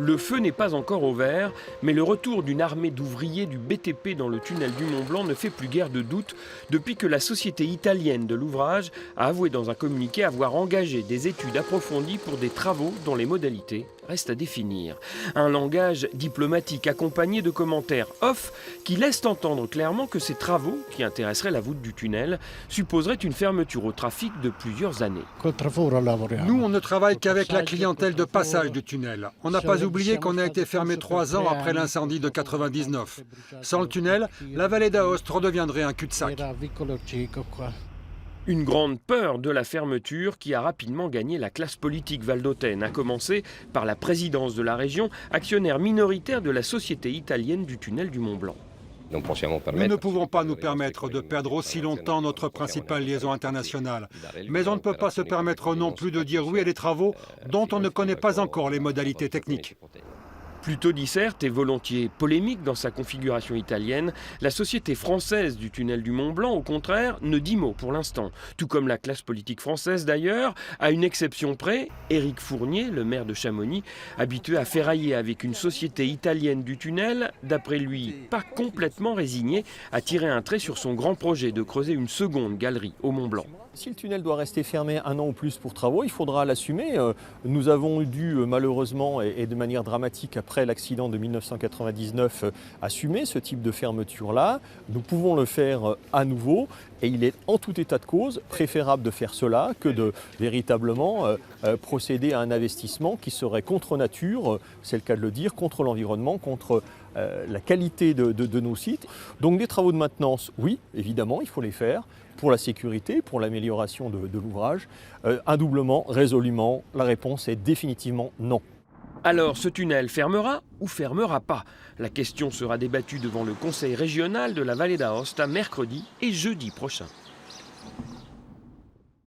Le feu n'est pas encore au vert, mais le retour d'une armée d'ouvriers du BTP dans le tunnel du Mont-Blanc ne fait plus guère de doute depuis que la société italienne de l'ouvrage a avoué dans un communiqué avoir engagé des études approfondies pour des travaux dont les modalités restent à définir. Un langage diplomatique accompagné de commentaires off qui laissent entendre clairement que ces travaux, qui intéresseraient la voûte du tunnel, supposeraient une fermeture au trafic de plusieurs années. Nous, on ne travaille qu'avec la clientèle de passage du tunnel. On n'a pas oublié qu'on a été fermé 3 ans après l'incendie de 99. Sans le tunnel, la vallée d'Aoste redeviendrait un cul-de-sac. Une grande peur de la fermeture qui a rapidement gagné la classe politique valdôtaine, à commencer par la présidence de la région, actionnaire minoritaire de la société italienne du tunnel du Mont-Blanc. Nous ne pouvons pas nous permettre de perdre aussi longtemps notre principale liaison internationale. Mais on ne peut pas se permettre non plus de dire oui à des travaux dont on ne connaît pas encore les modalités techniques. Plutôt disserte et volontiers polémique dans sa configuration italienne, la société française du tunnel du Mont-Blanc, au contraire, ne dit mot pour l'instant. Tout comme la classe politique française d'ailleurs, à une exception près, Éric Fournier, le maire de Chamonix, habitué à ferrailler avec une société italienne du tunnel, d'après lui, pas complètement résigné à tirer un trait sur son grand projet de creuser une seconde galerie au Mont-Blanc. Si le tunnel doit rester fermé 1 an ou plus pour travaux, il faudra l'assumer. Nous avons dû malheureusement et de manière dramatique après l'accident de 1999 assumer ce type de fermeture-là. Nous pouvons le faire à nouveau et il est en tout état de cause préférable de faire cela que de véritablement procéder à un investissement qui serait contre nature, c'est le cas de le dire, contre l'environnement, contre la qualité de nos sites. Donc des travaux de maintenance, oui, évidemment, il faut les faire. Pour la sécurité, pour l'amélioration de l'ouvrage, indoublement, résolument, la réponse est définitivement non. Alors, ce tunnel fermera ou fermera pas? La question sera débattue devant le conseil régional de la vallée d'Aoste mercredi et jeudi prochain.